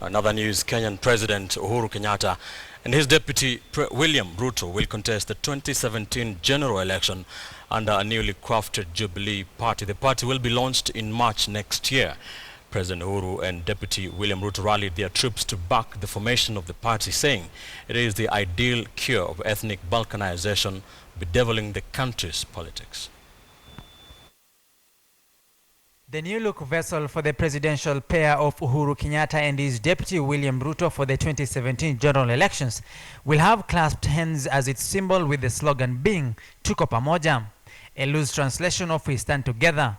Another news, Kenyan President Uhuru Kenyatta and his deputy William Ruto will contest the 2017 general election under a newly crafted Jubilee party. The party will be launched in March next year. President Uhuru and Deputy William Ruto rallied their troops to back the formation of the party, saying it is the ideal cure of ethnic balkanization bedeviling the country's politics. The new look vessel for the presidential pair of Uhuru Kenyatta and his deputy William Ruto for the 2017 general elections will have clasped hands as its symbol, with the slogan being "Tuko pamoja," a loose translation of "We stand together."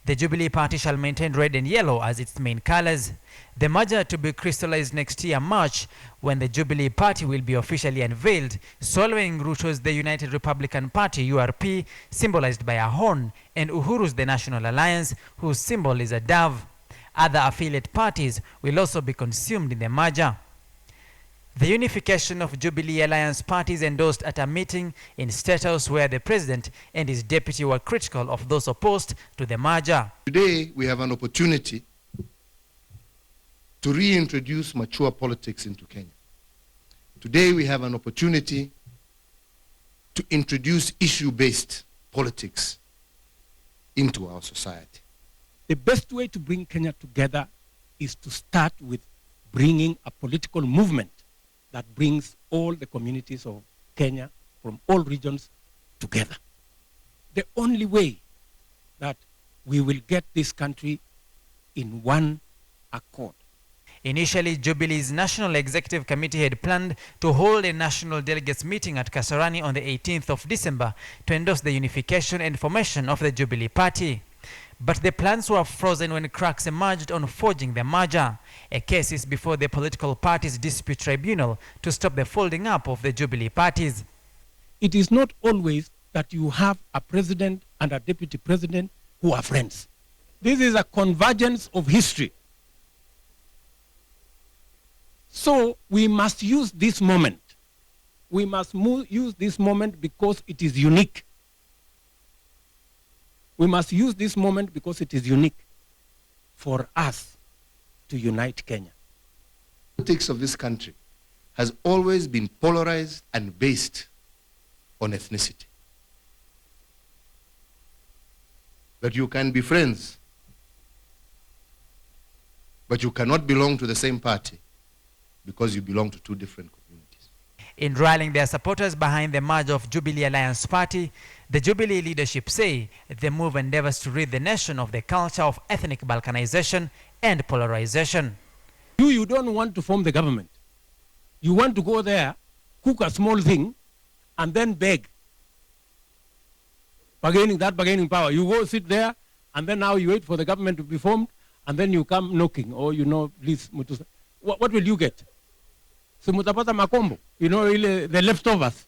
The Jubilee Party shall maintain red and yellow as its main colors. The merger to be crystallized next year March, when the Jubilee Party will be officially unveiled, swallowing Ruto's the United Republican Party URP, symbolized by a horn, and Uhuru's the National Alliance, whose symbol is a dove. Other affiliate parties will also be consumed in the merger. The unification of Jubilee Alliance parties endorsed at a meeting in State House, where the president and his deputy were critical of those opposed to the merger. Today we have an opportunity to reintroduce mature politics into Kenya. Today we have an opportunity to introduce issue-based politics into our society. The best way to bring Kenya together is to start with bringing a political movement that brings all the communities of Kenya from all regions together. The only way that we will get this country in one accord. Initially, Jubilee's National Executive Committee had planned to hold a national delegates meeting at Kasarani on the 18th of December to endorse the unification and formation of the Jubilee Party. But the plans were frozen when cracks emerged on forging the merger. A case is before the Political Parties Dispute Tribunal to stop the folding up of the Jubilee parties. It is not always that you have a president and a deputy president who are friends. This is a convergence of history. So we must use this moment. We must use this moment because it is unique. We must use this moment because it is unique for us to unite Kenya. Politics of this country has always been polarized and based on ethnicity. That you can be friends, but you cannot belong to the same party because you belong to two different communities. In rallying their supporters behind the merger of Jubilee Alliance Party, the Jubilee leadership say the move endeavors to rid the nation of the culture of ethnic balkanization and polarization. You don't want to form the government. You want to go there, cook a small thing, and then beg. Bargaining power. You go sit there, and then now you wait for the government to be formed, and then you come knocking, or please, what will you get? So mutapata makombo, the leftovers.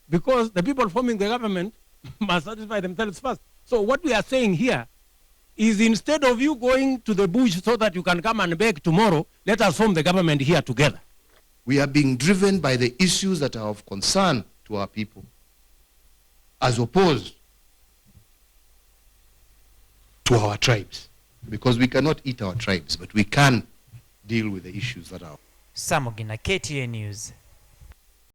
Because the people forming the government must satisfy themselves first. So what we are saying here is, instead of you going to the bush so that you can come and beg tomorrow, let us form the government here together. We are being driven by the issues that are of concern to our people, as opposed to our tribes. Because we cannot eat our tribes, but we can deal with the issues that are. Samogina, KTN News.